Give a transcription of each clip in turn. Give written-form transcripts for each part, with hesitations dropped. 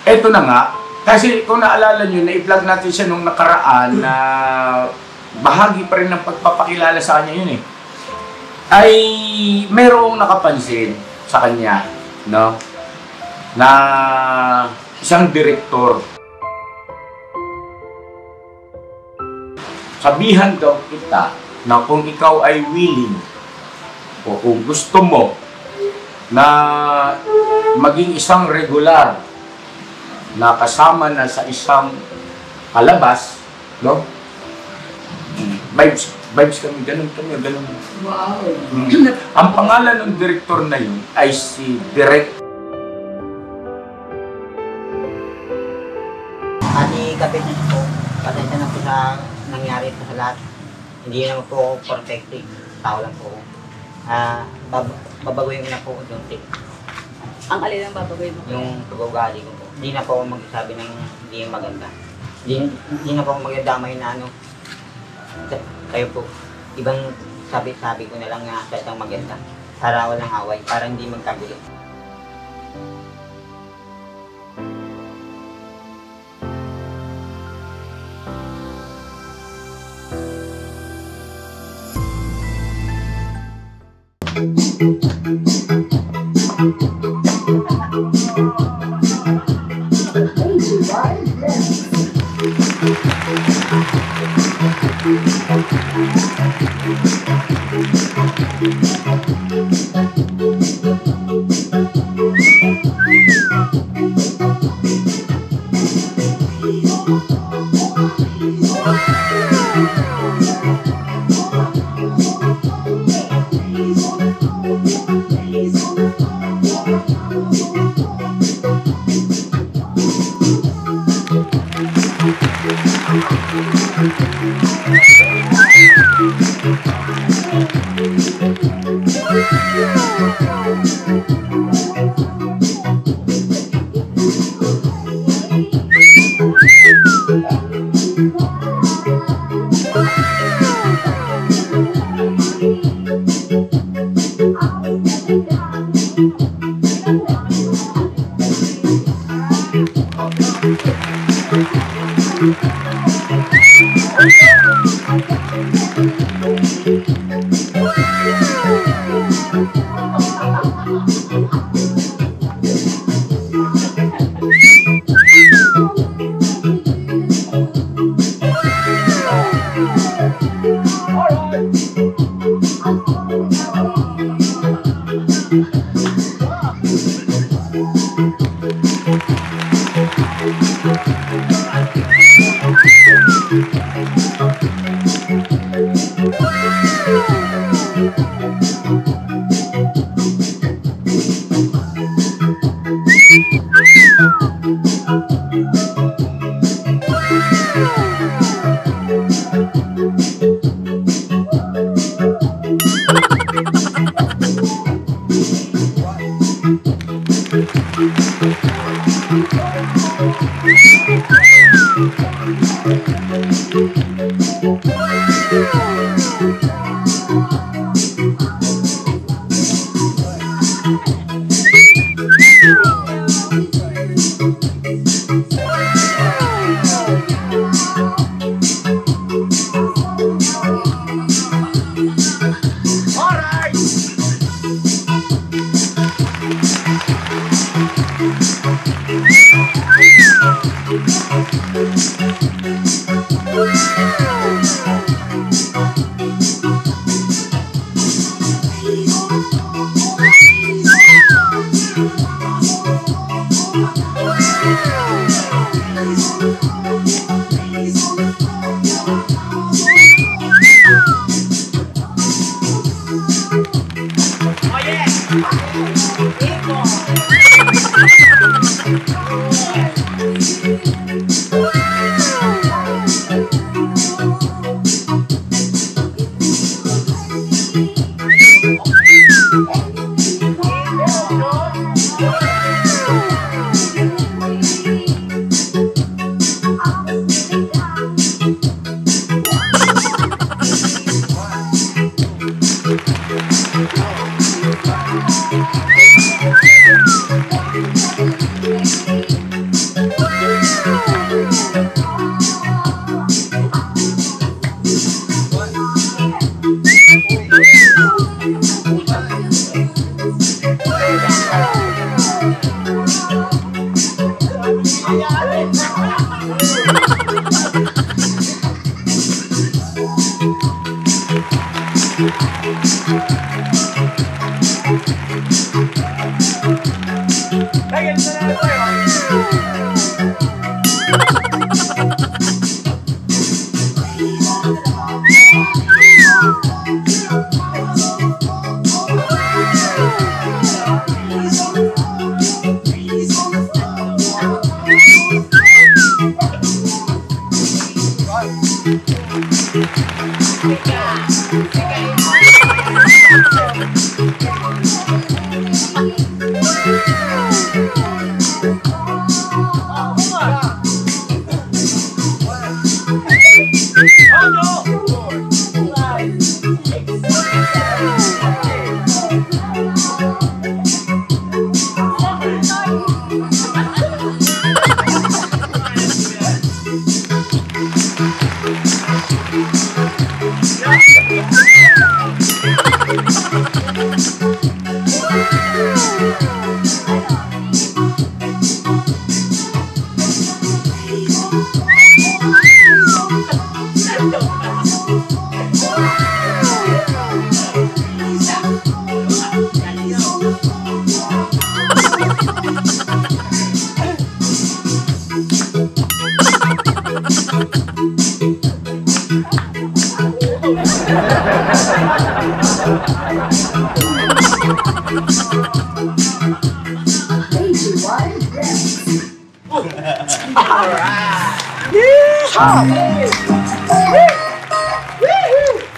eto na nga, kasi kung naalala nyo, na-i-vlog natin siya nung nakaraan na bahagi pa rin ng pagpapakilala sa kanya yun eh. Ay merong nakapansin sa kanya, no? Na isang direktor. Sabihan daw kita na kung ikaw ay willing o kung gusto mo na maging isang regular na kasama na sa isang palabas, no? Vibes kami, ganun. Wow! Ang pangalan ng direktor na yun ay si Direk. Ati kapit na po, pasensya na po sa nangyari po sa lahat. Hindi naman po ako perfecting, tao lang po. Babaguhin ko na po yung tip. Ang alin ang babagoy mo? Yung pag-ugali ko po. Hindi na po ako magsasabi ng hindi maganda. Hindi na po ako magdadamay na ano. Kayo po, ibang sabi ko na lang na sadyang maganda. Para walang away, para hindi magkagulo.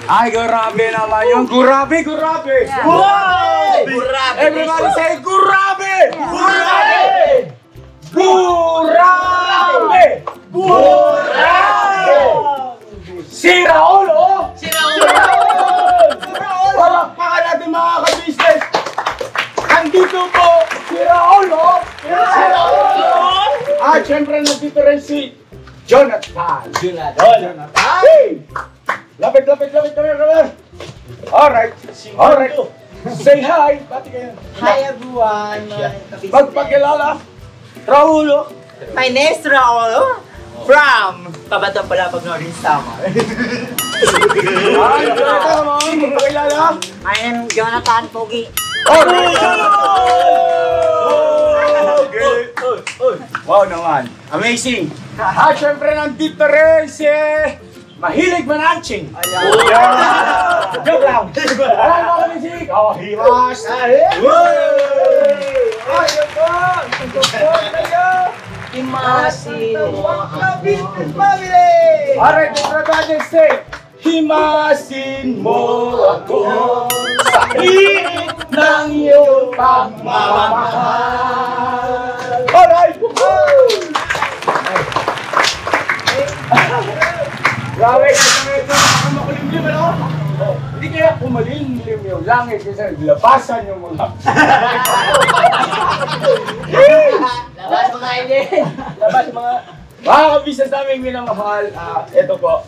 Ay, grabe naman yun. Grabe, grabe. Wow! Grabe! Everybody say, grabe! Grabe! Grabe! Grabe! Si Raul, oh! Si Raul! Palakpakan natin mga ka-business. Andito po si Raul, oh! Si Raul! At syempre nandito rin si Jonathan. Hey! Lapit. Alright. Say hi. Pati kayo. Hi everyone! Magpakilala. Raulo. My name is Raul from Kabatang Palapag Northern Samar. Ay, Jonathan, magpakilala. I am Jonathan Pogi. Alright. Okay. Wow naman. Amazing. At syempre nandito rin si Mahilig Mananching. Joke lang. Alam mo kami si Kahimas. Ayun po. Support kayo. Himasin mo Business family. Alright, everybody say, himasin mo ako sa init ng iyong pagmamahal. Alright. Grabe, kasi ito makulimlim, ano? Hindi kaya kumalimlim yung langit kasi labasan yung mga... Labas mga idin! Labas mga... Mga kabisnes naming minamahal, ito po,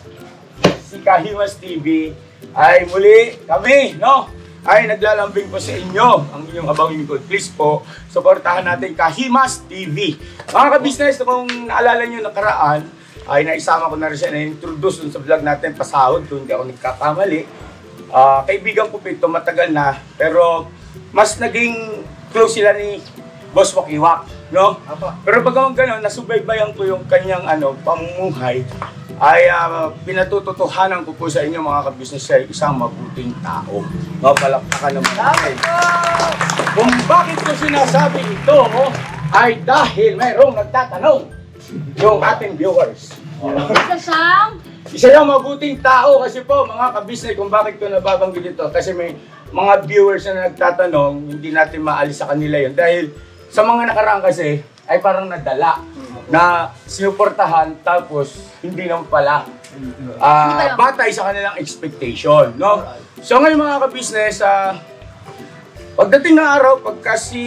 si Kahimas TV ay muli kami, no? Ay naglalambing po sa inyo ang inyong abangin ko. Please po, suportahan natin Kahimas TV. Mga kabisnes, kung naalala nyo nakaraan, ay naisama ko na rin siya na-introduce dun sa vlog natin, pasahod, dun di ako nagkakamali. Kaibigan ko po ito, matagal na, pero mas naging close sila ni Boss Wakiwak, no? Pero pagkawang gano'n, nasubaybayan ko yung kanyang pamumuhay, ay pinatututuhanan ko po sa inyo mga kabisnes ay isang mabuting tao. Palakpakan naman natin. Kung bakit ko sinasabi ito, ay dahil mayroong nagtatanong. Yung ating viewers. Isa yung mabuting tao kasi po mga kabisnes kung bakit ko nababanggit ito. Kasi may mga viewers na nagtatanong, hindi natin maalis sa kanila yun. Dahil sa mga nakaraan kasi ay parang nadala na sinuportahan tapos hindi naman pala batay sa kanilang expectation. No? So ngayon mga kabisnes, pagdating na araw, pagka si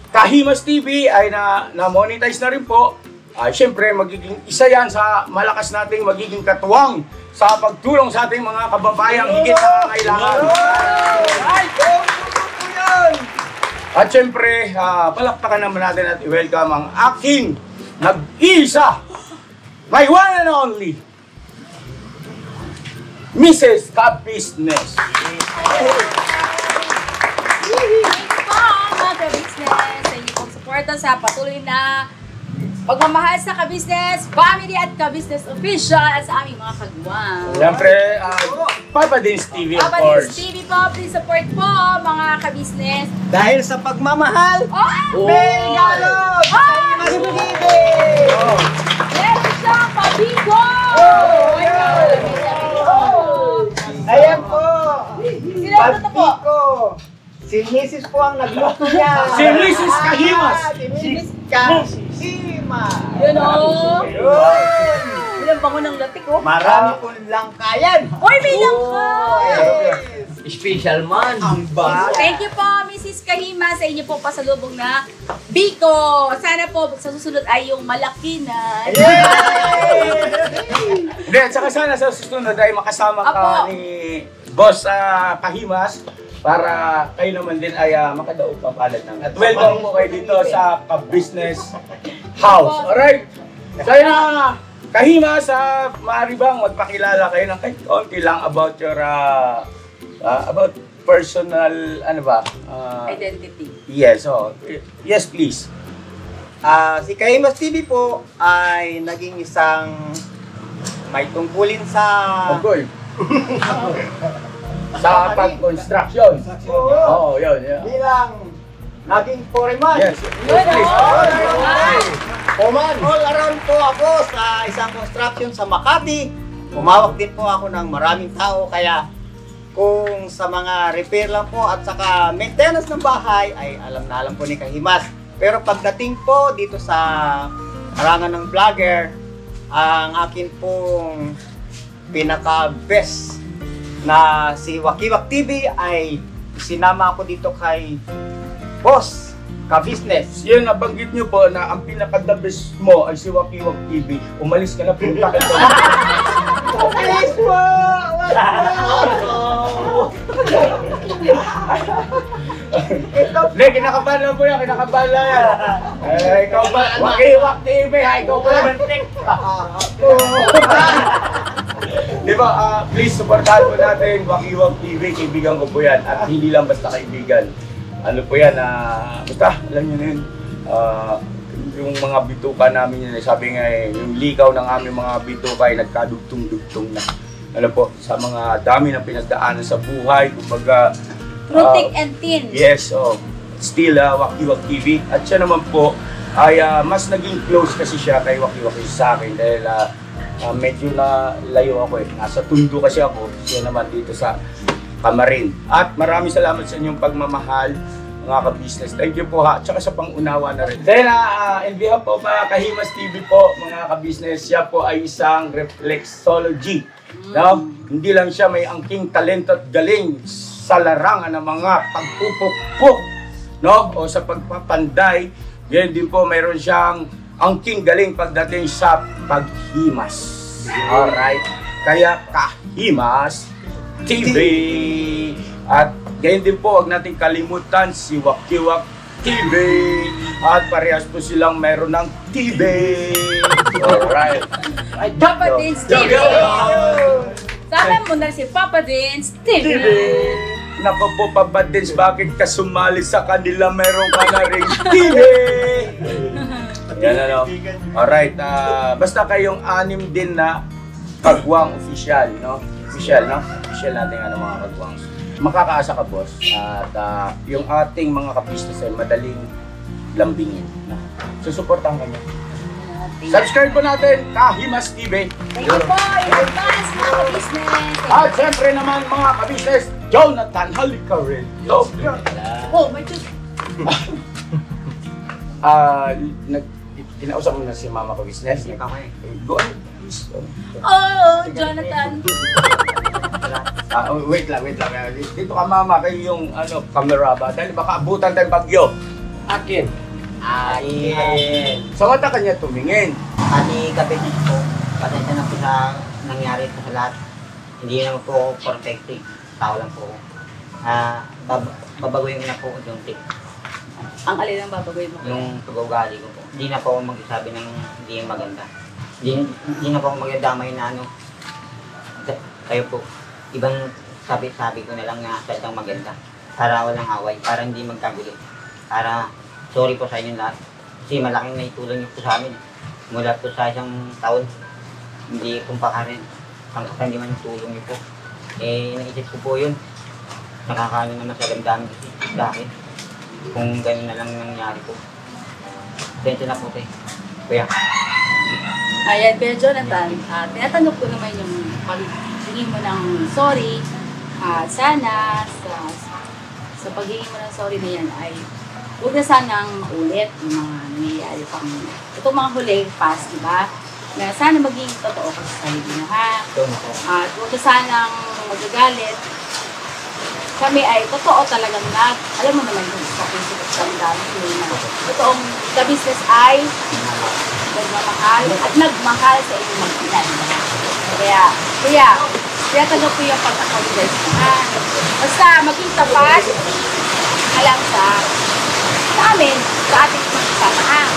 Kahimas TV ay na-monetize na rin po, siyempre, magiging isa yan sa malakas nating magiging katuwang sa pagtulong sa ating mga kababayang higit na kailangan. At siyempre, palakpakan naman natin at i-welcome ang aking nag-iisa, my one and only, Mrs. Ka-Business. Thank you po mga ka-business sa inyo pong support sumusuporta sa patuloy na pagmamahal sa ka-business, family at ka-business official at sa aming mga kagwang. Siyempre, Papa Dins TV, of Papa course. Dins TV po, please support po mga ka-business. Dahil sa pagmamahal, Oh! may regalo! Ah! Oh. Meron siyang pabigo! Ayan po! Sino ito po? Pagpiko! Si Mrs. po ang nagluto niya. Si Mrs. Kahimas. Si Mrs. Kahimas. Yun o! Yun. Ilang bango ng latik oh. Marami pong langkayan. Uy, may langka! Special man. Ang ba? Thank you po, Mrs. Kahima, sa inyo po pasalubong na biko. Sana po sa susunod ay yung malaki na. Hindi, at saka sana sa susunod ay makasama ka Apo. ni Boss Kahimas para kayo naman din ay makadaog pa palad ng. At welcome po kayo dito sa Ka-Business House. Alright? Kaya Kahimas, maaari bang magpakilala kayo ng kahit konti lang about your about personal, ano ba? Identity. Yes, yes please. Si Kahimas TV po ay naging isang may tungkulin sa... Okay. Sa pag-construction. Oo, yun. bilang naging foreman. Yes. Yun o! All around po ako sa isang construction sa Makati. Umawak din po ako ng maraming tao kaya kung sa mga repair lang po at saka maintenance ng bahay ay alam na alam po ni Kahimas. Pero pagdating po dito sa harangan ng vlogger, ang akin pong pinaka-best na si Wakiwak TV ay sinama ako dito kay Boss Ka-Business. Yun, nabanggit nyo po na ang pinaka-the best mo ay si Wakiwak TV. Umalis ka na, punta ka doon. Please po! Hindi, kinakabahan lang po yan, kinakabahan lang yan. Ikaw ba, Wakiwak TV, ikaw ba naman Di ba, please supportahan po natin Wakiwak TV, kaibigan ko po yan. At hindi lang basta kaibigan. Ano po yan, basta, alam nyo na yun. Yung mga bituka namin yun, sabi nga yung likaw ng aming mga bituka ay nagkadugtong-dugtong na. Ano po, sa mga dami na pinagdaanan sa buhay, kumbaga... Through thick and thin. Yes, still Wakiwak TV. At siya naman po ay mas naging close kasi siya kay Wakiwak sa akin dahil medyo na layo ako eh. Nasa Tondo kasi ako, siya naman dito sa Camarin. At maraming salamat sa inyong pagmamahal mga ka-business. Thank you po ha. At saka sa pangunawa na rin. Then, in behalf of Kahimas TV po, mga ka-business, siya po ay isang reflexology. No? Hindi lang siya may angking talento at galing sa larangan ng mga pagpupukpuk, no? O sa pagpapanday. Ganyan din po, mayroon siyang angking galing pagdating sa paghimas. Alright? Kaya Kahimas TV. At ganyan din po, huwag natin kalimutan si Wakiwak TV. At parehas po silang mayroon ng TV. Alright. Papa Dins TV. Sama mo na si Papa Dins TV. Nako po, Papa Dins, bakit ka sumali sa kanila? Meron ka na rin TV. Yan ano. Alright, basta kayong anim din na kagwang official, no? Official, no? Official natin ano mga kagwang. Makakaasa ka, boss. At yung ating mga ka-business ay madaling lambingin. No? Susuportahan ka niya. Subscribe po natin, Kahimas TV. Thank you po in advance mga ka-business. At siyempre naman mga ka-business, Jonathan halika rin. Oh, may just... Kinausap mo na si mama ka-business. Ikaw eh. Go ahead, please. Oh, Jonathan. Wait lang. Dito ka mama, kayo yung camera ba? Dahil baka abutan tayong bagyo. Akin. Ayan. Sa mata kanya tumingin. Pati kabinet po, pasensya na po sa nangyari po sa lahat. Hindi naman po perfect. Tao lang po. Babaguhin ko na po yung tip. Ang alin ang babagoy mo? Yung pag-ugali ko po. Hindi na po ako magsasabi ng hindi maganda. Hindi na po ako magdadamay na ano. Kayo po, ibang sabi ko na lang na sadyang maganda. Para walang away, para hindi magkagulo. Para sorry po sa inyo lahat. Kasi malaking naitulong niyo po sa amin. Mula po sa isang taon, hindi kumpakarin. Hanggang hindi man yung tulong niyo po. Naisip ko po yun. Nakakaano naman sa damdamin kasi sa akin. Kung gano'n na lang nangyari po. Sensya na po tayo. Kuya. Ayan, Kuya Jonathan, tinatanong ko naman yung paghingi mo ng sorry. Sana sa paghingi mo ng sorry na yan ay huwag na sanang maulit yung mga nangyayari pang itong mga huling past, di ba? Na sana maging totoo ka sa sarili mo, ha? At huwag na sanang magagalit. Kami ay totoo talagang alam mo naman yung sa principle of damdamin na totoong the business ay nagmamahal at nagmahal sa inyong mag-ilan. Kaya, tanong ko yung pagkakaulit mo, ha? Basta maging tapat alam sa amin, sa ating pagsasamahan.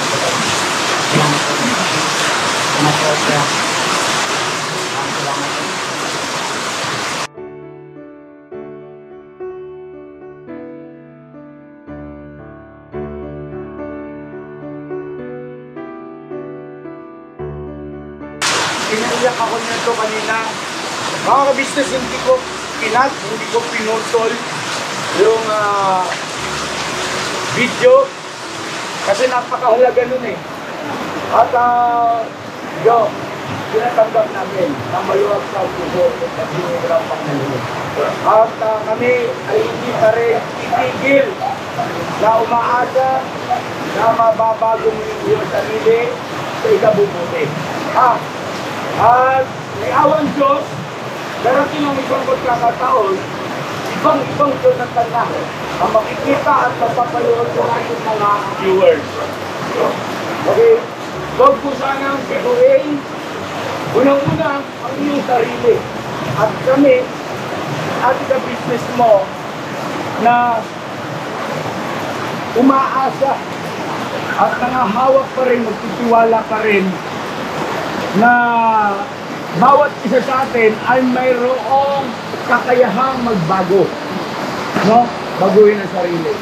Pinaiyak ako nito kanina. Mga ka-business, hindi ko pinutol yung video kasi napakahalaga nun eh. At tinatanggap namin na maluwag sa puso at hinihirap ang nalulog. At kami ay hindi pa rin itigil na umaasa na mababago mo yung iyong sarili sa ikabubuti. At may awan Diyos, darating ang ibang pagkakataon, ibang Jonathan na ang makikita at mapapalood sa ating mga viewers. Okay? Huwag po sanang biguin. Unang-una ang iyong sarili. At kami, at the business mo, na umaasa at nangahawak pa rin, magtitiwala pa rin na bawat isa sa atin ay mayroong kakayahang magbago. No? Baguhin ang sarili.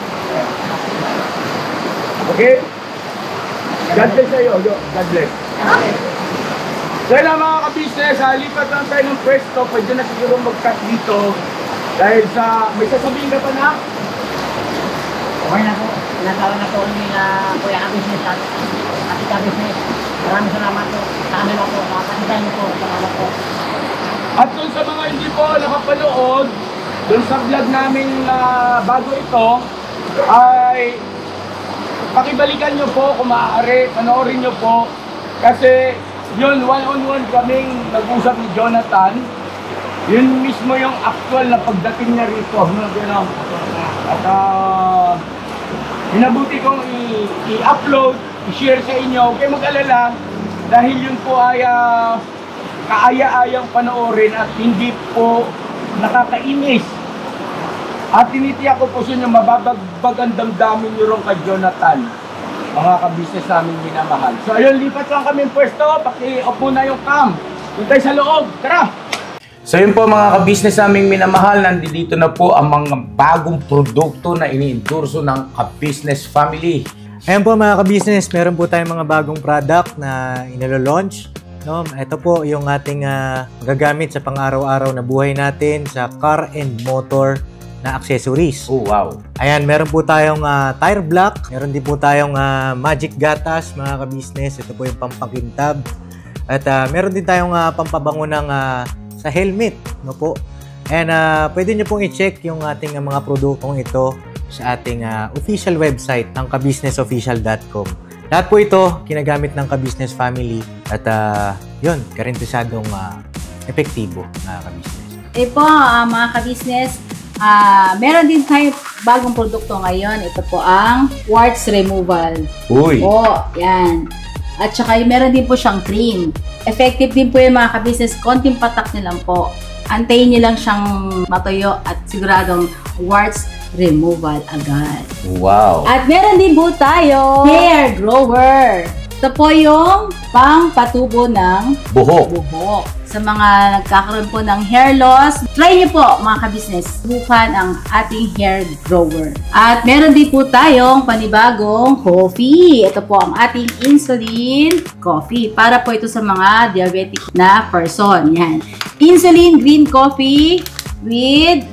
Okay? God bless sa'yo. God bless. Dahil lang mga ka-business, lipat lang tayo ng pwesto. Pwede na siguro mag-cut dito. Dahil sa, may sasabihin ka pa na? Okay na po. Nasawa na po nila Kuya ka-business at Ate ka-business. Maraming salamat po. Sa kanila po. Nakakasitan niyo po. Salamat po. At kung sa mga hindi po nakapanood, dun sa vlog namin bago ito, ay pakibalikan nyo po kung maaari, panoorin nyo po. Kasi yun, one-on-one kaming nag-usap ni Jonathan. Yun mismo yung actual na pagdating niya rito. At hinabuti kong i-upload, i-share sa inyo. Huwag kayo mag-alala dahil yun po ay kaaya-ayang panoorin at hindi po nakakainis. At tinitiyak ko po sa inyo, mababagbag ang damdamin nyo rin kay Jonathan, mga ka-business namin minamahal. So ayun, lipat lang kami pwesto, paki-off muna yung cam. Doon tayo sa loob, tara! So yun po mga ka-business namin minamahal, nandito na po ang mga bagong produkto na ini-endorso ng ka-business family. Ayan po mga ka-business, meron po tayong mga bagong product na inilo-launch. No, ito po yung ating magagamit sa pang-araw-araw na buhay natin sa car and motor na accessories. Oh, wow. Ayan, meron po tayong tire block. Meron din po tayong magic gatas, mga ka-business. Ito po yung pampakintab. At meron din tayong pampabango ng sa helmet. No po. And pwede nyo pong i-check yung ating mga produktong ito sa ating official website ng kabusinessofficial.com. Lahat po ito kinagamit ng ka-business family at yun, garantisadong epektibo na ka-business. Po, mga ka-business, meron din tayo bagong produkto ngayon. Ito po ang warts removal. Uy! Po, yan. At saka meron din po siyang cream. Effective din po yung mga ka-business. Konting patak nyo lang po. Antayin nyo lang siyang matuyo at siguradong warts removal agad. Wow! At meron din po tayo hair grower. Ito po yung pang-patubo ng Buhok. buhok. Sa mga nagkakaroon po ng hair loss, try niyo po mga kabisnes, subukan ang ating hair grower. At meron din po tayong panibagong coffee. Ito po ang ating insulin coffee. Para po ito sa mga diabetic na person. Yan. Insulin green coffee with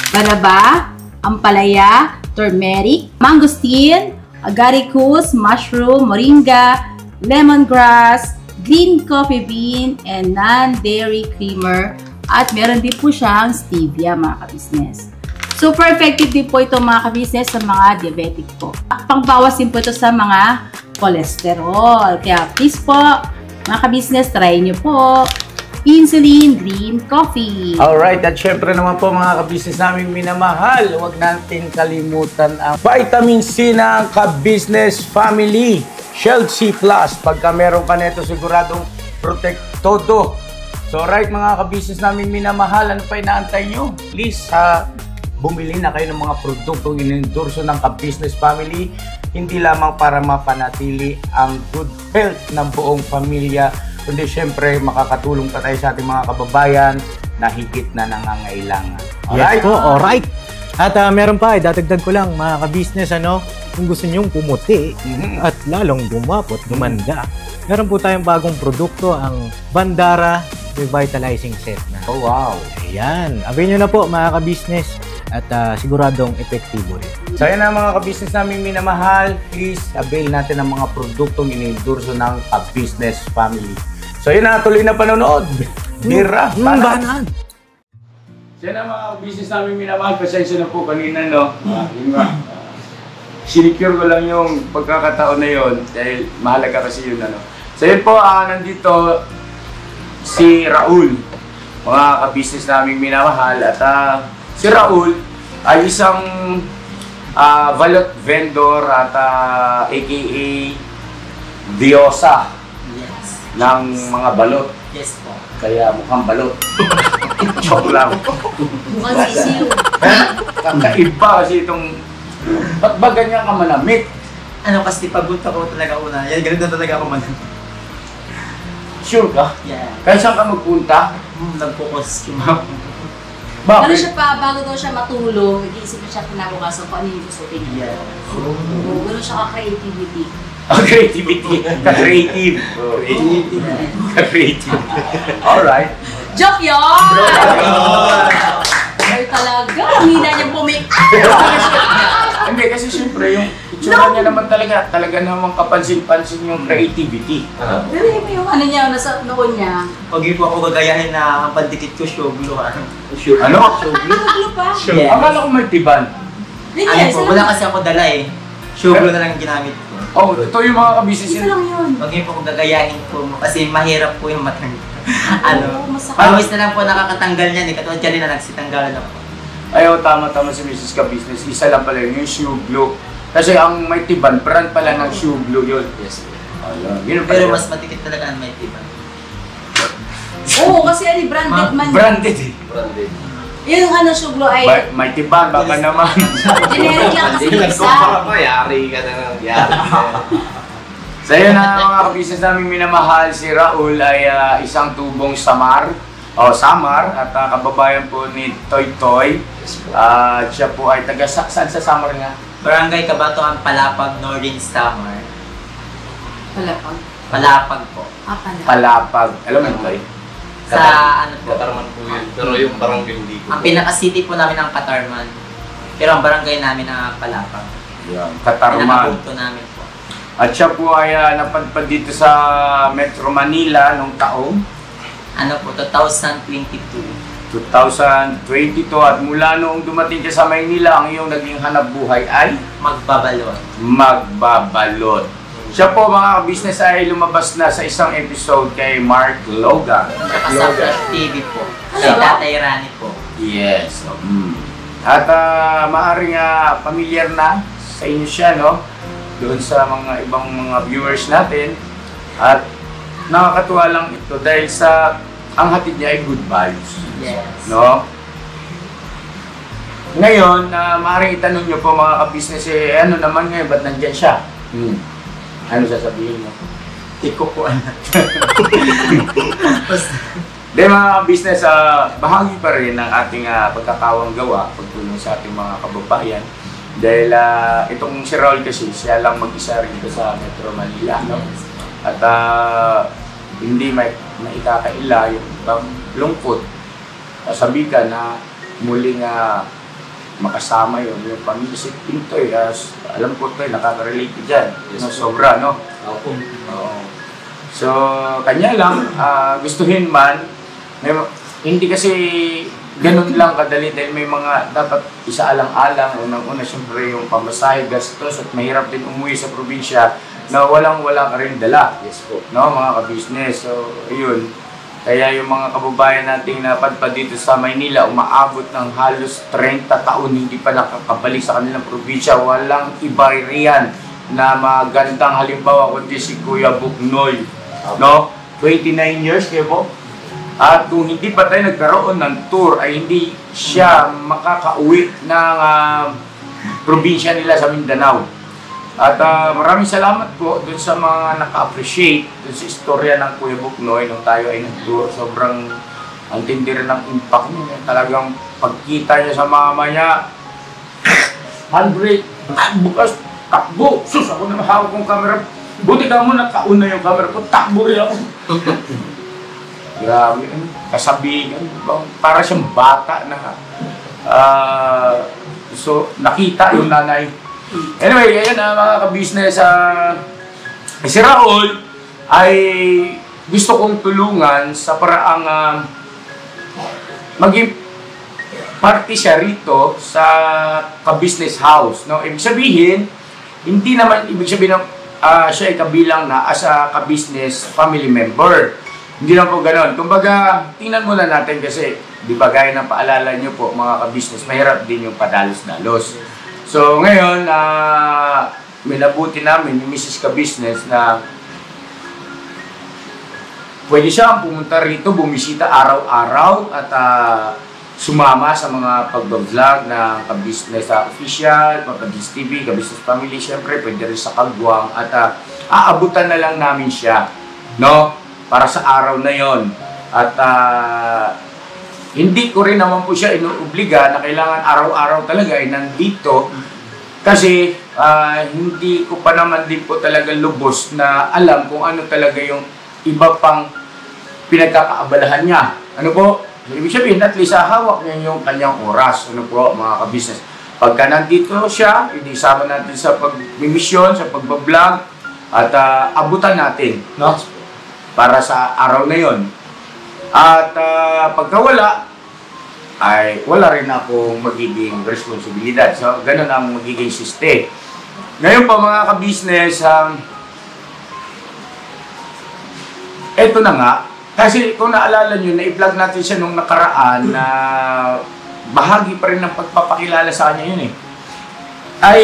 balaba, ampalaya, turmeric, mangosteen, agaricus, mushroom, moringa, lemongrass, green coffee bean, and non-dairy creamer. At meron din po siyang stevia mga kabisnes. Super effective din po ito mga kabisnes sa mga diabetic po. Pangbawas din po ito sa mga cholesterol. Kaya please po mga kabisnes, try nyo po insulin green coffee. Alright, at syempre naman po mga kabisnes naming minamahal, huwag natin kalimutan ang vitamin C ng ka-business family. Shield C+. Pagka meron ka nito, siguradong protect todo. So right mga ka-business naming minamahal, ano pa inaantay nyo? Please, bumili na kayo ng mga produktong inendorso ng ka-business family. Hindi lamang para mapanatili ang good health ng buong pamilya, kundi syempre makakatulong pa tayo sa ating mga kababayan na higit na nangangailangan. Alright? Yes po, alright. At meron pa, dadagdag ko lang mga ka-business, kung gusto nyong pumuti at lalong gumapot, gumanda, meron po tayong bagong produkto, ang Bandara Revitalizing Set na. Oh wow! Ayan, avail nyo na po mga ka-business at siguradong epektibo rin. So yun na mga ka-business namin minamahal, please avail natin ang mga produktong inendorso ng ka-business family. So yun na, tuloy na panonood. Bira, Banat! So yun na mga ka-business namin minamahal, pasensya na po kanina, no? Yun nga. Sinicure ko lang yung pagkakataon na yun dahil mahalaga kasi yun, ano. So yun po, nandito si Raul, mga ka-business namin minamahal, at si Raul ay isang balot vendor at aka Diyosa ng mga balot. Yes po. Kaya mukhang balot. Joke lang. Mukhang sisiw. Kakaiba kasi itong, ba't ba ganyan ka manamit? Ano kasi pagbunta ko talaga una, yan ganun na talaga ako man. Sure ka? Yeah. Kaya saan ka magpunta? Nag-focus yung Ano Bakit? siya pa, bago daw siya matulog, nag-iisip na siya kinabukasan kung ano yung gusto niya. Yeah. Gano'n siya ka-creativity. Creativity. Ka-creative. Ka-creative. Alright. Joke yun! Ay talaga, ang hina niyang pumik. Hindi, kasi syempre yung itsura niya naman talaga namang kapansin-pansin yung creativity. Pero mo yung ano niya, nasa noon niya. Huwag po ako gagayahin na ang pandikit ko, showglo ha. Ano? Ano pa? Yes. Akala ko may tiban. Hindi, Ano isa po, lang. wala kasi ako dala eh. Showglo na lang ginamit ko. Oh, ito yung mga kabisnes Isa lang yun. Huwag po akong gagayahin po kasi mahirap po yung matang. Oo, masakit. Pawis na lang po nakakatanggal niyan eh. Katulad dyan na nagsitanggalan ako. Ayaw, tama-tama si Mrs. Ka-Business. Isa lang pala yun, yung shoe glue. Kasi ang may tiban, brand pala ng shoe glue yun. Yes. Ayun, yun Pero pala mas matikit talaga ang may tiban. Oo, kasi ano, branded man. branded eh. Yung ano, suglo ay May tiban, baka naman. generic lang kasi yung isa. Yari ka na ng yari. So yun na mga ka-business namin minamahal, si Raul ay isang tubong samar at kababayan po ni Toy Toy. Siya po ay taga saan sa Samar nga? Barangay Kabatoan, Palapag, Northern Samar. Palapag. Palapag po. Palapag. Palapag. Alam mo yun, Toy? Sa ano po? Katarman po yun. Pero yung parang hindi ko. Ang pinaka-city po namin ang Katarman. Pero ang barangay namin ang Palapag. Yan, Katarman. Pinaka-punto namin po. At siya po ay napadpad dito sa Metro Manila nung taong Ano po, 2022. 2022 at mula noong dumating ka sa Maynila, ang iyong naging hanap buhay ay Magbabalon. magbabalot. Siya po mga business ay lumabas na sa isang episode kay Mark Logan. Saka sa Flash TV po. Si Ano? Tatay Rani po. Yes. At maaaring familiar na sa inyo siya, no? Doon sa mga ibang mga viewers natin. At nakakatuwa lang ito dahil sa ang hatid niya ay good vibes. Yes. No? Ngayon, maaaring itanong nyo po mga ka-business, ano naman ngayon, ba't nandyan siya? Ano sasabihin mo? ikukuan na. Di mga business, bahagi pa rin ng ating pagkakawang gawa, pagtulong sa ating mga kababayan. Dahil itong si Raul kasi, siya lang mag-isa rito sa Metro Manila. No? At hindi maikakaila yung lungkot. Sabi ka na muling makasama yung pamilya. Kasi pinto alam ko ito nakaka-relate dyan. No, sobra, no? Oo. So, kanya lang, gustuhin man, hindi kasi ganun lang kadali dahil may mga dapat isaalang-alang. Unang-una, siyempre yung pamasahe, gastos at mahirap din umuwi sa probinsya na walang-wala ka rin dala. Yes po. No, mga ka-business. So, ayun. Kaya yung mga kababayan nating napadpad dito sa Maynila, umaabot ng halos 30 taon hindi pa nakakabalik sa kanilang probinsya. Walang iba riyan na magandang halimbawa kundi si Kuya Buknoy. No? 29 years, kayo po? At kung hindi pa tayo nagkaroon ng tour, ay hindi siya makakauwi ng probinsya nila sa Mindanao. At maraming salamat po dun sa mga naka-appreciate dun sa istorya ng Kuya Buknoy nung tayo ay nag-tour. Sobrang antindi rin ng impact niya. Talagang pagkita niya sa mama niya, handbrake, bukas, takbo. Sus, ako na mahawak kong camera. Buti ka mo nakauna yung camera ko, takbo rin ako. Grabe, kasabihan. Para siyang bata na so nakita yung nanay. Anyway, ayan mga ka-business, si Raul ay gusto kong tulungan sa paraang maging party siya rito sa ka-business house. No? Ibig sabihin, hindi naman ibig sabihin siya ay kabilang na as a ka-business family member. Hindi lang po gano'n. Kumbaga, tingnan muna natin kasi, di ba gaya ng paalala nyo po mga ka-business, mahirap din yung padalos-dalos. So ngayon, minabuti namin yung Mrs. Ka-Business na pwede siyang pumunta rito, bumisita araw-araw at sumama sa mga pag-vlog ng Ka-Business official, Ka-Business TV, Ka-Business Family, syempre pwede rin sa Kagwang at aabutan na lang namin siya, no? Para sa araw na yon. At hindi ko rin naman po siya inuobliga na kailangan araw-araw talaga ay nandito kasi hindi ko pa naman din po talaga lubos na alam kung ano talaga yung iba pang pinagkakaabalahan niya. Ano po? Ibig sabihin, at least hawak niya yung kanyang oras. Ano po, mga ka-business? Pagka nandito siya, isama natin sa pag-misyon, sa pag-vlog at abutan natin, no? Para sa araw na yon. At pagka wala, ay wala rin akong magiging responsibilidad. So, ganun ang magiging siste. Ngayon po mga ka-business, eto na nga, kasi kung naalala nyo, na-i-vlog natin siya nung nakaraan na bahagi pa rin ng pagpapakilala sa kanya yun ay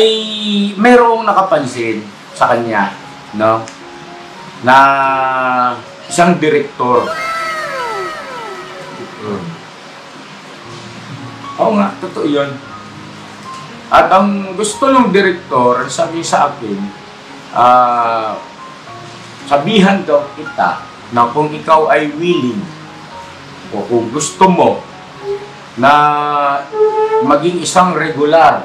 mayroong nakapansin sa kanya, no? Na isang direktor. Oo nga, totoo yun. At ang gusto ng direktor, sabi sa akin, sabihan daw kita na kung ikaw ay willing o kung gusto mo na maging isang regular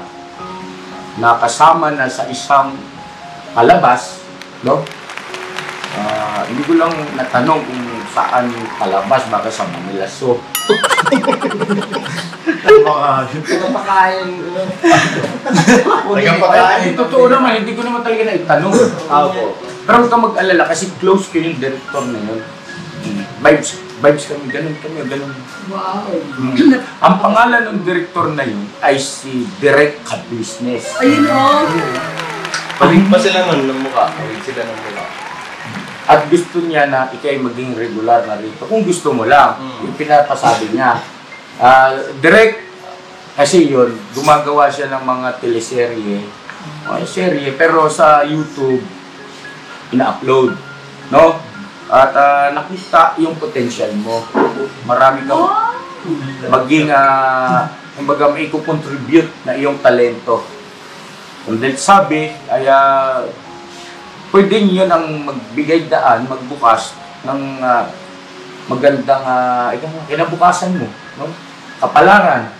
na kasama na sa isang palabas, no? Hindi ko lang natanong kung saan palabas, baka sa Manila Zoo. Pagpapakain. Pagpapakain. Totoo naman, hindi ko naman talaga na itanong. Pero huwag kang mag-alala kasi close ko yung director na yun. Vibes kami, ganun. Wow! Ang pangalan ng director na yun ay si Direk Ka-Business. Ayun o! Palig pa sila ng mukha. Palig sila ng mukha. At gusto niya na ikay maging regular na rito. Kung gusto mo lang, yung pinapasabi niya. Direct, kasi yun, gumagawa siya ng mga teleserye. Serye, pero sa YouTube, ina-upload. No? At nakita yung potential mo. Marami kang maging, kumbaga may contribute na iyong talento. And then sabi, ay, pwede yun ang magbigay daan, magbukas ng magandang kinabukasan mo, no? Kapalaran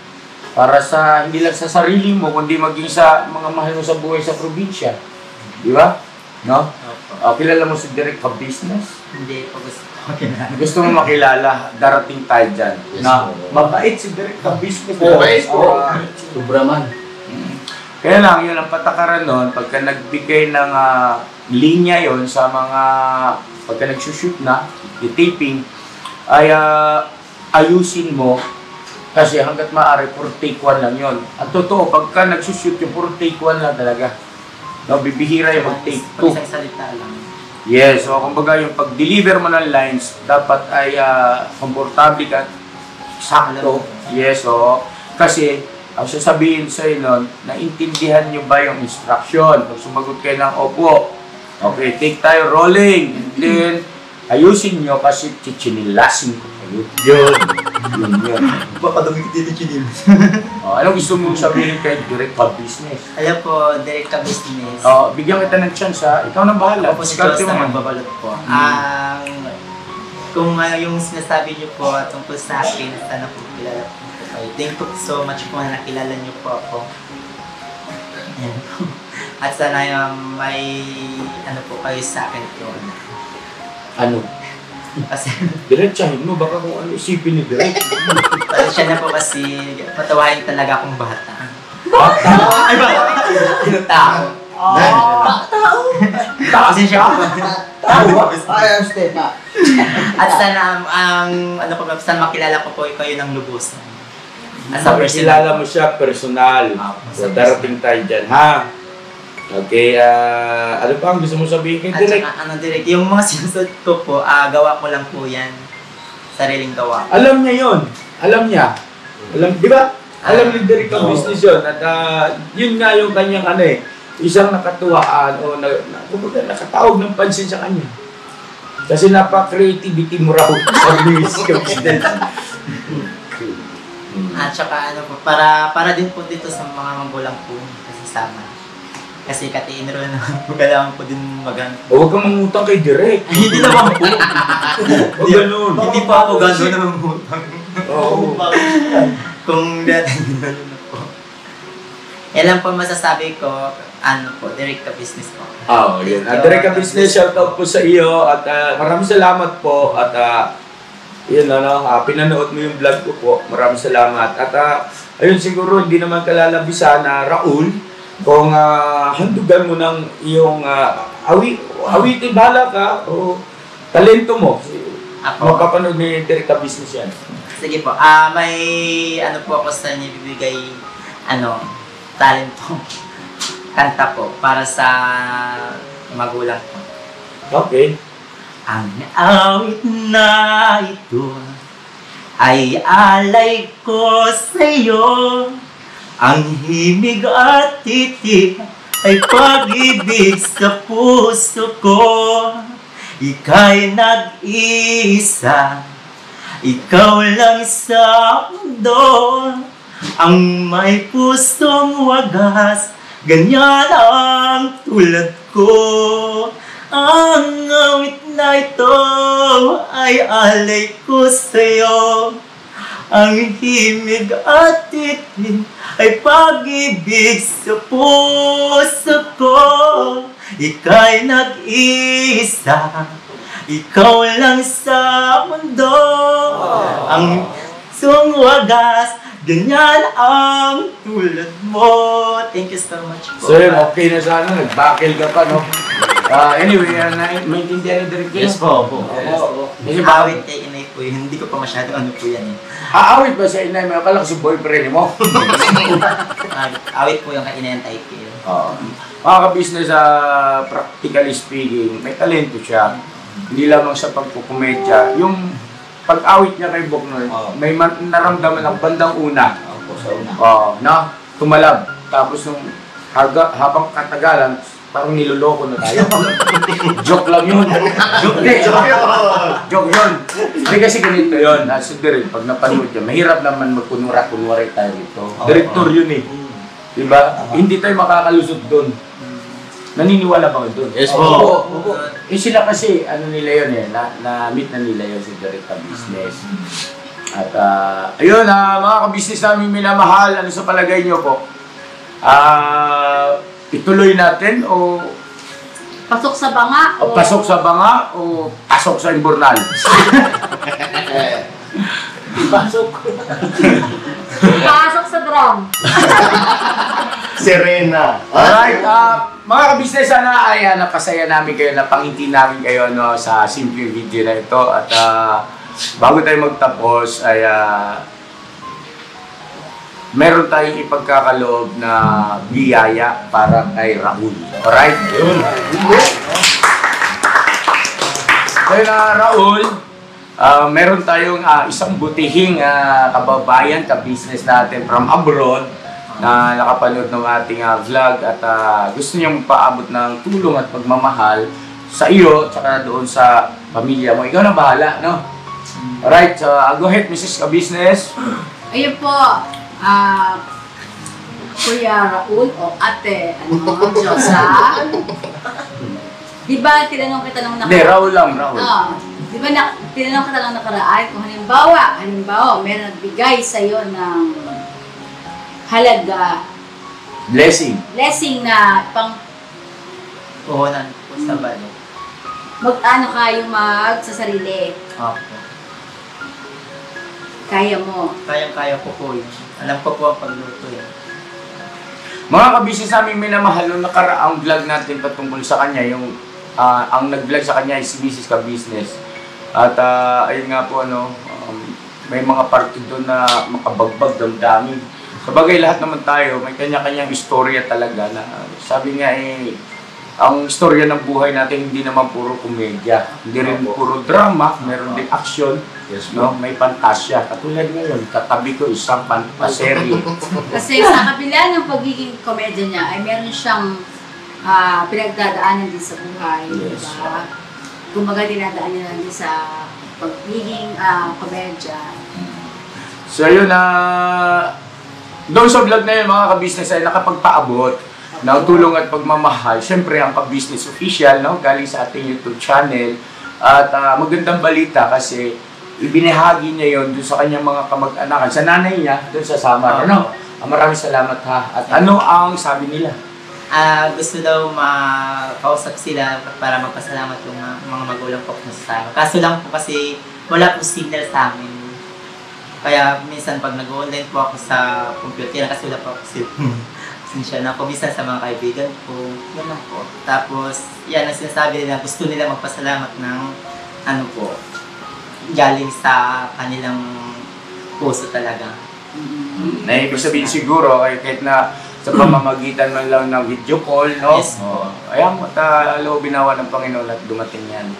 para sa hindi lang sa sarili mo kundi maging sa mga mahal mo sa buhay sa probinsya. Di ba? No? Kilala mo si Direk ka business? Hindi po gusto. Gusto mo makilala, darating tayo dyan. Yes, na po. mabait si Direk ka business. Mabait po. Sobra man. Kaya lang, yun ang patakaran nun, pagka nagbigay ng linya yon sa mga, pagka nagsushoot na, taping, ay ayusin mo, kasi hanggat maaari, puro take 1 lang yun. Ang totoo, pagka nagsushoot yung puro take 1 lang talaga. No, bibihira yung mag-take 2. Isang salita lang. Yes, so kumbaga yung pag-deliver mo ng lines, dapat ay komportable ka, sakto. Yes, so kasi ang sasabihin sa'yo nun, naintindihan nyo ba yung instruction? Pag sumagot kayo ng opo, okay, take tayo rolling, and then ayusin nyo kasi chichinilasin ko kayo. Yun. Baka dumi dito chinil. Anong gusto mong sabihin kay Direk ka business? Alam po, direct ka business. Bigyan kita ng chance ha, ikaw na bahala. Ako po si Diskarte Diyos mo na man. magbabalot po. Kung yung sinasabi niyo po tungkol sa akin, sana po kilala po kayo. Thank you so much po na nakilala niyo po ako. Ayan po. At sana yung may ano po kayo sa akin po. Ano? Kasi Diretsahin mo, baka kung ano isipin ni Direk. siya na po kasi patawahin talaga akong bata. Ay ba? Yung tao. Kasi siya po. At sana ano po, sana makilala ko po kayo ng lubusan. At sa Kilala mo siya personal. So, darating tayo dyan, ha? Okay, ano pa ang gusto mo sabihin kay At Direk? saka, direct, yung mga sinusunod ko po, gawa ko lang po yan. Sariling gawa. Alam niya yon, alam niya. Di ba? Alam ni Direk ang business yun. At yun nga yung kanyang isang nakatuwaan o nakatawag ng pansin sa kanya. Kasi napaka-creativity mo raw sa business ka business. At saka ano po, para din po dito sa mga magulang po kasama. Kasi kati-enroll naman po, kailangan po din Huwag kang mangutang kay Direk. Hindi naman po. Huwag ganun. Hindi pa ako gano'n naman po. Oo. Kung dati gano'n na po. Yan lang po masasabi ko, ano po, direct ka business po. Yun. Direk ka business, shoutout po sa iyo at maraming salamat po at yun pinanood mo yung vlog ko po. Maraming salamat. At ayun siguro hindi naman kalalabisan na Raul, kung handugan mo ng iyong awitin, bahala ka o talento mo. Mapapanood ni Direk ka business yan. Sige po, may ano po ako sa inyo bibigay, talento. Kanta po, para sa magulang po. Okay. Ang awit na ito ay alay ko sa'yo. Ang himig at titik ay pag-ibig sa puso ko. Ika'y nag-iisa, ikaw lang sa mundo. Ang may pusong wagas, ganyan ang tulad ko. Ang awit na ito ay alay ko sa'yo. Ang himig at titig ay pag-ibig sa puso ko. Ika'y nag-iisa, ikaw lang sa mundo. Ang sungwagas, ganyan ang tulad mo. Thank you so much po. So yun, okay na sana. Nag-buckle ka pa, no? Anyway, maintindihan ni Direk. Yes po. Kasi Awit kay inay po yun. Hindi ko pa masyado ano po yan eh. aawit ba sa inay mo? Akala ko si boyfriend mo. Awit po yung kay inay ang type ko yun. Mga ka-business, practically speaking, may talento siya. Hindi lamang sa pagkukomedya. Yung pag-awit niya kay Boknoy, may naramdaman ng bandang una. Sa una. Na tumalab. Tapos nung habang katagalan, parang niloloko na tayo. Joke lang yun. Joke yun. Hindi kasi ganito yun. Si Direk, pag napanood yun, mahirap naman magkunwari tayo dito. Director yun eh. Diba? Hindi tayo makakalusot doon. Naniniwala ba kayo doon? Yes po. Oo. Eh sila kasi, ano nila yun eh, na-meet na nila yun sa Direct Business. At ayun, mga ka-business namin minamahal, ano sa palagay nyo po? Ituloy natin o Pasok sa banga o... pasok sa banga o pasok sa imburnal? Pasok. Pasok sa drum. Serena. Alright, mga ka-business, sana ay napasaya namin kayo, napangiti namin kayo sa simple video na ito. At bago tayo magtapos ay meron tayong ipagkakaloob na biyaya para kay Raul. Alright? Yun. Kaya Raul, meron tayong isang butihing kababayan, ka-business natin from abroad na nakapanood ng ating vlog at gusto niyang paabot ng tulong at pagmamahal sa iyo at doon sa pamilya mo. Ikaw na bahala, no? Alright, so go ahead, Mrs. Ka-business. Ayun po, Kuya Raul o Ate, Diyosa. Di ba tinanong kita nung Hindi, Raul lang, Raul. Di ba tinanong kita nung nakaraan kung halimbawa, meron nagbigay sa'yo ng halaga, Blessing na pang Puhunan po sa balo. mag-ano kayo sa sarili. Opo. Kaya mo. Kayang-kaya ko po yun. Alam ko po ang pagluto yun. Mga kabisnes namin minamahal, nung nakaraang vlog natin patungkol sa kanya, ang nag-vlog sa kanya is Mrs. Ka-business. At ayun nga po, may mga parte doon na makabagbag, damdamin. Sabagay lahat naman tayo, may kanya-kanyang istorya talaga na sabi nga ang istorya ng buhay natin hindi naman puro komedya. Hindi rin puro drama, meron din action, may fantasya. Katulad ngayon, katabi ko isang fantaserye. Kasi sa kabila ng pagiging komedya niya ay meron siyang pinagdadaanan din sa buhay. Yes. Diba? Kumbaga dinadaan niya din sa pagiging komedya. So yun doon sa vlog na yun, mga ka-business ay nakapagpaabot ng tulong at pagmamahal. Siyempre, ang ka-business official, galing sa ating YouTube channel. At magandang balita kasi ibinahagi niya yon doon sa kanyang mga kamag-anakan, sa nanay niya, doon sa Samar. Maraming salamat ha. At ano ang sabi nila? Gusto daw makausap sila para magpasalamat yung mga magulang ko sa amin. Kaso lang po kasi wala po signal sa amin. Kaya minsan pag nag-online po ako sa computer, kasi wala po ako siya na po minsan sa mga kaibigan ko, yun lang po. Tapos, yan ang sinasabi nila, gusto nila magpasalamat ng galing sa kanilang puso talaga. Na ibig sabihin siguro, kahit na sa pamamagitan man lang ng video call, Yes po. Ayan, binawa ng Panginoon at dumating yan.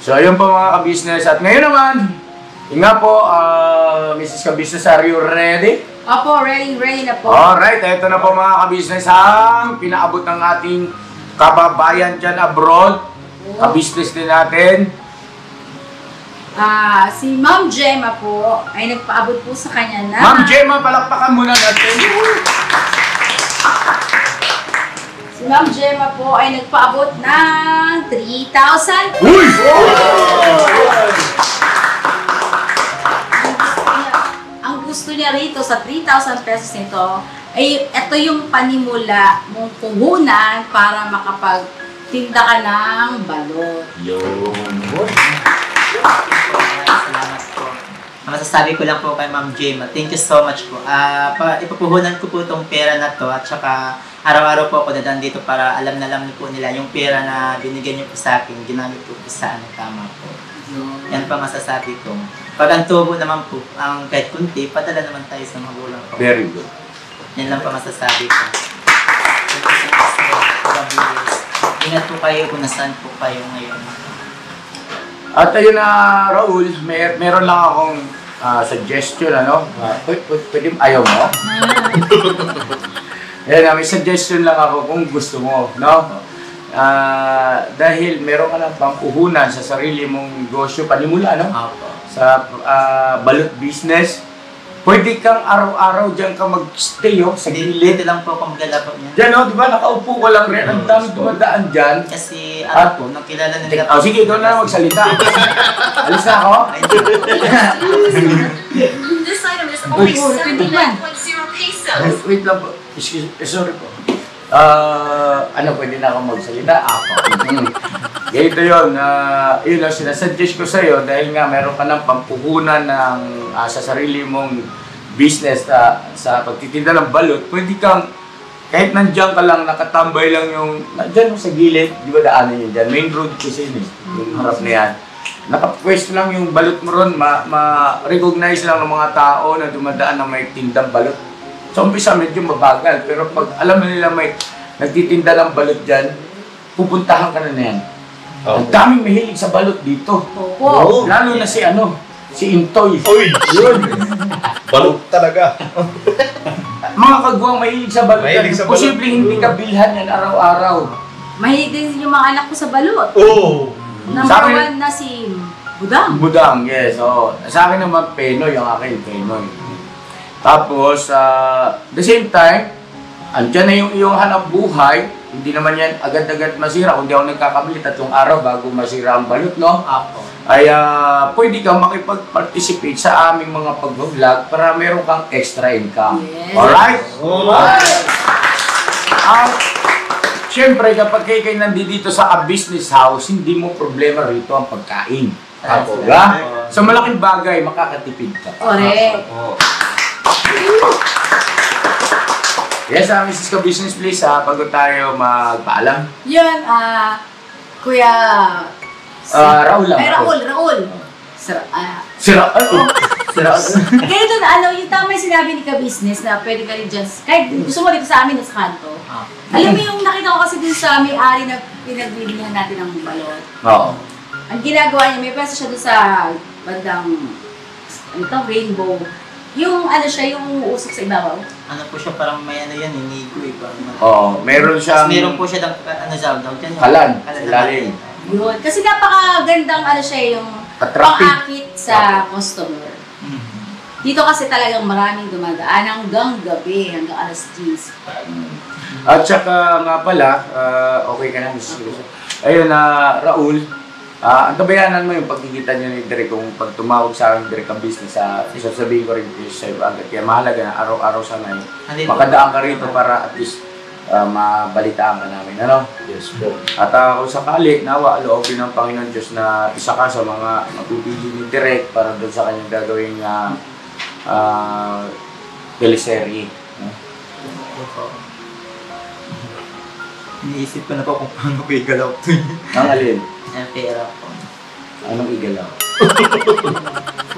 So, ayun po mga ka-business. At ngayon naman, po, Mrs. Ka-business, are you ready? Opo, ready na po. Alright, ito na po mga ka-business ang pinaabot ng ating kababayan dyan abroad. Ka-business din natin. Si Ma'am Gemma po ay nagpaabot po sa kanya na... Ma'am Gemma, palakpakan muna natin. Si Ma'am Gemma po ay nagpaabot ng 3,000. Uy! Ang gusto niya rito sa 3,000 pesos nito ay ito yung panimula mong puhunan para makapagtinda ka ng balot. Salamat po. Masasabi ko lang po kay Ma'am Gemma, thank you so much po. Ipapuhunan ko po itong pera na to at saka araw-araw po ako dadaan dito para alam po nila yung pera na binigyan niyo po sa akin, ginamit ko po sa tama po. Yan pa masasabi ko. Pag ang tubo naman po, ang kahit kunti, padala naman tayo sa magulang ko. Very good. Yan lang pa masasabi ko. Ingat po kayo kung nasaan po kayo ngayon. At ayun Raul, meron lang akong suggestion, pwede ayaw mo? Ayan, may suggestion lang ako kung gusto mo, dahil meron ka ng pangpuhunan sa sarili mong negosyo, panimula, sa balot business. Pwede kang araw-araw dyan ka mag-stay sa gilid. Dito lang po ako maglalaro niya. Dyan di ba? Nakaupo ka lang rin. Ang dami dumadaan dyan. Kasi At- po, nakilala na nila Sige, ikaw na magsalita. Alis na ako. This item is only 79.0 pesos. Wait lang po. Sorry po. Pwede na akong magsalita? Ganito yun. Yun ang sinasuggest ko sa'yo dahil nga meron ka ng pampuhunan ng, sa sarili mong business sa pagtitinda ng balot. Pwede kang, kahit nandiyan ka lang, nakatambay lang yung, nandiyan sa gilid, di ba daanan yun dyan? Main road kasi yun yung harap na yan. Nakapwesto lang yung balot mo ron, ma-recognize lang ng mga tao na dumadaan na may tindang balot. Sa umpisa medyo mabagal, pero pag alam na nila may nagtitinda ng balot dyan, pupuntahan ka na yan. Ang daming mahilig sa balot dito. Opo. Lalo na si Intoy. Uy! Yun! Balot talaga. Mga kagwang mahilig sa balot Mahilig yan. sa balot. Posibleng hindi ka bilhan yan araw-araw. Mahilig din yung mga anak ko sa balot. Oo! Number Sa akin- 1 na si Budang. Budang, yes. Sa akin naman, Penoy. Ang akin, Penoy. Tapos, the same time, andyan na yung iyong hanap buhay. Hindi naman yan agad-agad masira. Kung di ako nagkakamali, 3 araw bago masira ang balot, no? Apo. Ay pwede kang makipag-participate sa aming mga pag-vlog para meron kang extra income. Yes. Alright? Siyempre, kapag kayo nandito sa business house, hindi mo problema rito ang pagkain. Apo. Diba? Sa malaking bagay, makakatipid ka. Correct. Yes, Mrs. Ka Business, please, bago tayo magpaalam. Yun, Kuya... Raul lang. Ay, Raul. Sira. Ganito na, yung tama yung sinabi ni Ka-Business na pwede ka rin dyan, kahit gusto mo dito sa amin na sa kanto. Alam mo yung nakita ko kasi dun sa may-ari na pinagbibigyan natin ng balot. Oo. Ang ginagawa niya, may pwesto siya dun sa bandang, rainbow. Yung yung usok sa ibabaw. Ano po siya, parang may hinigo eh. Oo, meron siyang... Meron po siya dyan. Kalan, ilalim. Yun. Kasi napakagandang siya yung Attractive. pang-akit sa customer. Dito kasi talagang maraming dumadaan hanggang gabi, hanggang alas 10. At saka nga pala, okay ka na, Mrs. Cruz. Ayun, Raul, ang kabayanan mo yung pagkikita niyo ni Derek kung pag tumawag sa akin Derek ang business, sasabihin ko rin sa'yo agad. Kaya mahalaga na araw-araw sana makadaan ka rito para at least mabalitaan ka namin. Ano? Yes po. At kung sakali, nawa, loobin ng Panginoon Diyos na isa ka sa mga mapipili ni Derek para doon sa kanyang gagawing teleserye. Iniisip ko na po kung paano ko igalaw ito. Ang alin? Ang pera po. Anong igalaw?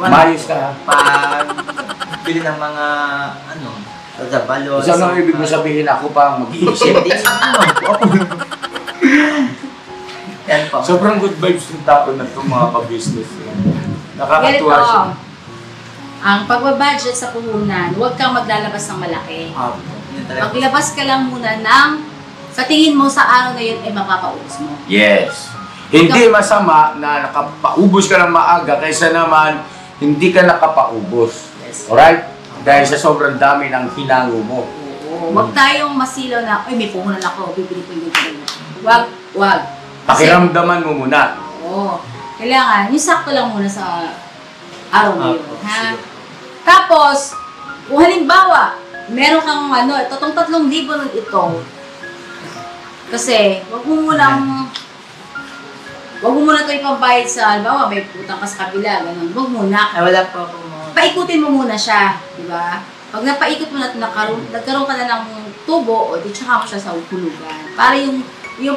Mayos ka ha? Pag bili ng mga, sa balot. Isang nang ibig mo sabihin ako pa ang mag-iisip. Hindi naman po ako. Yan po. Sobrang good vibes ng tao na itong mga ka-business. Nakakatuwa Ganito, siya. ang pagbabudget sa puhunan, huwag kang maglalabas ng malaki. Yun talaga. Maglabas ka lang muna ng, sa tingin mo sa araw na yun, ay mapapaubos mo. Yes. Hindi masama na nakapaubos ka ng maaga kaysa naman hindi ka nakapaubos. Yes. Alright? Dahil sa sobrang dami ng hinango mo. Oo. Huwag tayong masilaw na, ay may puhunan ako, bibili ko yung ganyan. Huwag. Pakiramdaman mo muna. Oo. Kailangan, yung sakto lang muna sa araw na yun. Opo, Ha? sige. Tapos, kung halimbawa, meron kang itong 3,000 ito, kasi, wag mo muna ito ipambayad sa, halimbawa, may putang ka sa kabila, ganun. Wag muna. Ay, wala po ako Paikutin mo muna siya, di ba? Pag napaikot mo na ito, nagkaroon ka na ng tubo, o di tsaka mo siya sa hulugan. Para yung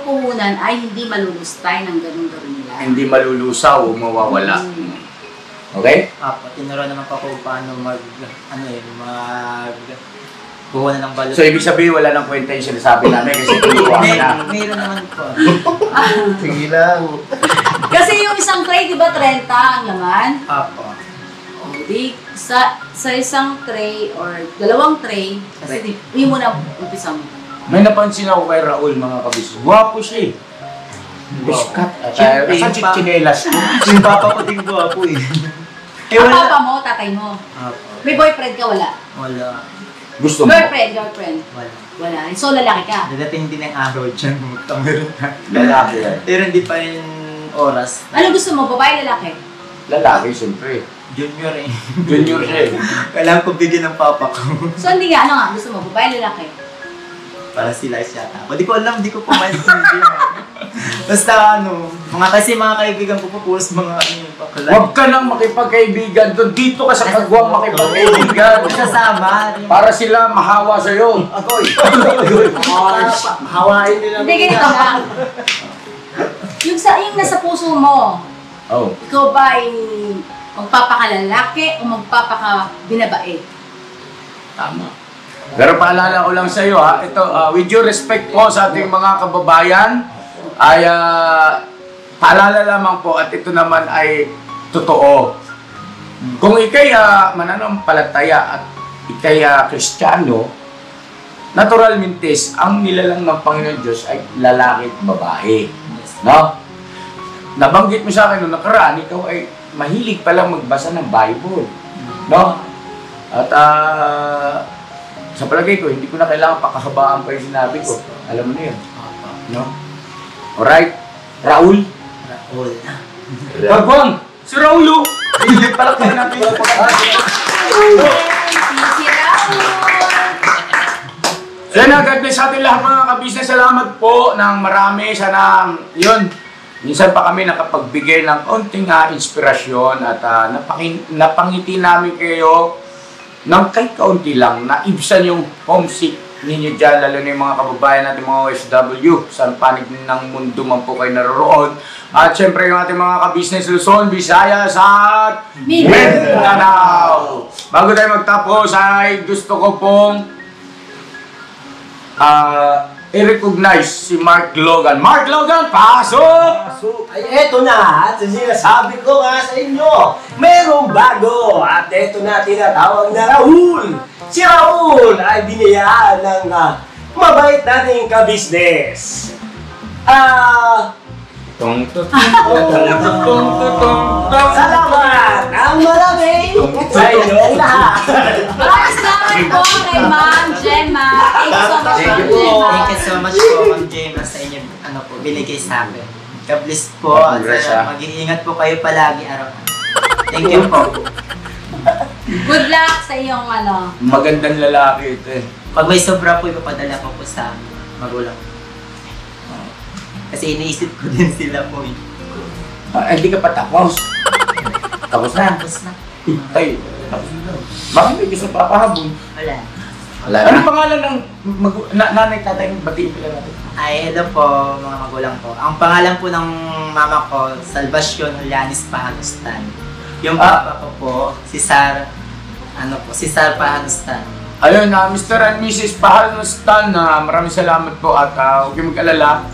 puhunan ay hindi malulustay ng ganun-ganun nila. Hindi malulusaw o mawawala. Okay? Apo, tinuruan naman po ako paano puhunan ng balot. So, ibig sabihin, wala nang kwenta yung sinasabi namin kasi turuan ka na. Mayroon naman po. Sige lang. Kasi yung isang tray, di ba, 30 ang laman? Apo. O, di, sa isang tray or 2 tray, kasi hindi mo na umpisa mo. May napansin ako kay Raul, mga kabis. Guwapo siya eh. Biskat. Siyempre, Saan yung siya chinelas mo? Yung papa ko din po eh. Ang papa mo, tatay mo. Apo. May boyfriend ka, wala? Wala. Gusto mo? Girlfriend. Wala. Wala. So, lalaki ka. Dadating din ang araw dyan. Meron na. Lalaki yan. Pero hindi pa rin oras. Ano gusto mo? Babae, lalaki? Lalaki, siyempre. Junior eh. Junior siya eh. Kailangan ko bigyan ng papa ko. So, hindi nga. Ano nga? Gusto mo? Babae, lalaki? Para sila siya. Hindi ko alam, hindi ko pumaintindihan. Basta mga kaibigan ko po, puros mga bakla. Huwag ka nang makipagkaibigan doon. Dito ka sa kagwang makipagkaibigan. Kasama. Para sila mahawa sa'yo. Agoy! Hawain nila. Hindi, ganito lang. Yung nasa puso mo, Oh. ikaw ba ay magpapakalalaki o magpapakabinabae? Tama. Pero paalala ko lang sa iyo ha, ito, with due respect po sa ating mga kababayan, ay paalala lamang po at ito naman ay totoo. Kung ikay mananampalataya at ikay Kristiyano, naturalmente ang nilalang ng Panginoon Diyos ay lalaki at babae. No? Nabanggit mo sa akin noong nakaraan, ikaw ay mahilig palang magbasa ng Bible. No? At sa palagay ko, hindi ko na kailangan pakahabaan pa yung sinabi ko. Alam mo na yun. No? Alright? Raul? Raul. Pagwang! Si Raulo! Palakpakan natin yung Si Raul! So yun, God bless sa ating lahat mga kabisnes. Salamat po ng marami. Sana, yun, minsan pa kami nakapagbigay ng konting inspirasyon at napangiti namin kayo ng kahit kaunti lang, naibsan yung homesick ninyo dyan, lalo na yung mga kababayan natin, mga OFW, sa panig ng mundo man po kayo naroroon. At syempre yung ating mga kabisnes Luzon, Visayas at Mindanao. Bago tayo magtapos ay gusto ko pong i-recognize si Mark Logan. Mark Logan, pasok! Ay, eto na, at sinasabi ko nga sa inyo, merong bago, at eto na tinatawag na Raul. Si Raul ay biniyaan ng mabait nating kabisnes. Salamat ang marami sa inyong lahat. Maraming salamat po kay Ma'am Gemma. Thank you so much, Ma'am Gemma. Thank you so much po, Ma'am Gemma, sa inyo binigay sa akin. God bless po. At mag-iingat po kayo palagi araw-araw. Thank you po. Good luck sa iyong Magandang lalaki ito eh. Pag may sobra po, ipapadala ko po sa magulang. Kasi iniisip ko din sila po. Hindi ka pa tapos. Tapos na. Tapos na. Ay, tapos na. Bakit may gusto pa pahabol? Wala. Anong pangalan ng nanay tatay ng batiin pala natin? Ay, hello po mga magulang po. Ang pangalan po ng mama ko, Salvacion Julianis Pahanustan. Yung papa ko po, si Sar Pahanustan. Ayun, Mr. and Mrs. Pahanustan, maraming salamat po at huwag kayong mag-alala.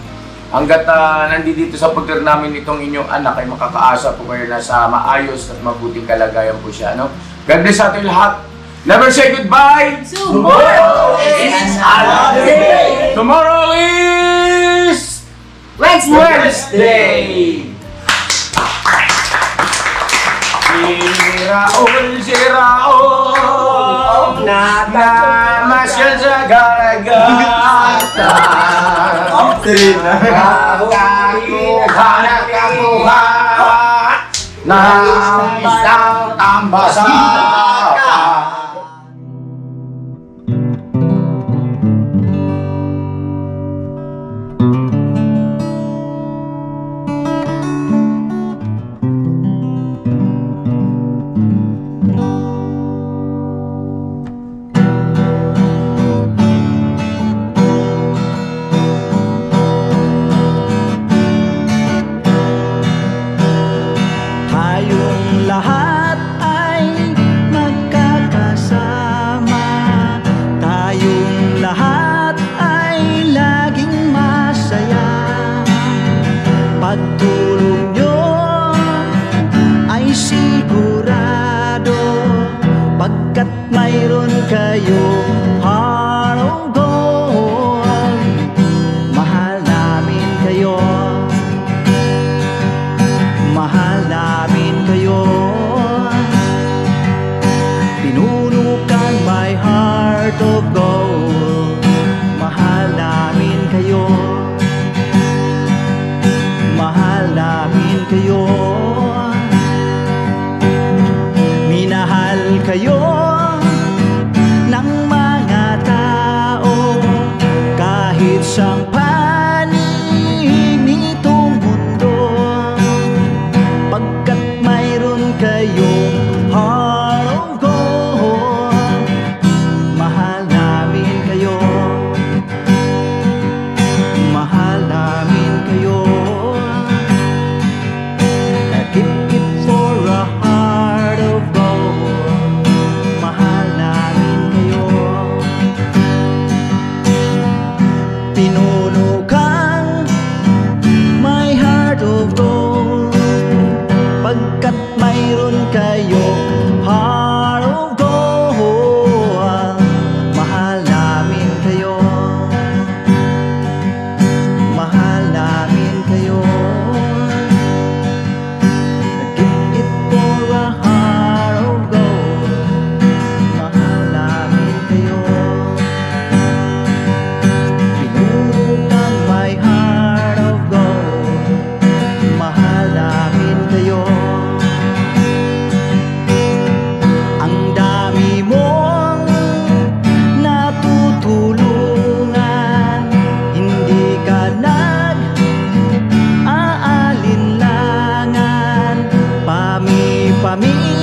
Hanggat nandito sa poder namin itong inyong anak ay makakaasa po kayo na sa maayos at mabuting kalagayan po siya. No? God bless sa ating lahat. Never say goodbye! Tomorrow is another day! Tomorrow is Wednesday! Si Raul na masyal sa garagata. Kakuha na isang tambasa. Tayong lahat ay magkakasama. Tayong lahat ay laging masaya. Pagtulong nyo ay sigurado, pagkat mayroon kayong heart of gold. Mahal namin kayo, mahal namin kayo. Pinuno kayo ng mga tao kahit siyang panig nitong mundo, pagkat mayroon kayong heart of gold. Mahal namin kayo, mahal namin kayo. Keep it for a heart of gold. Mahal namin kayo. Pinuno kang my heart of gold, pagkat mayroon kayo heart of gold. Mahal namin kayo, mahal namin kayo. Give it for a heart of gold. Mahal namin kayo. Pinuno kang my heart of gold. Mahal namin kayo. Ang dami mong natutulungan, hindi ka nag-aalinlangan. Pami-pami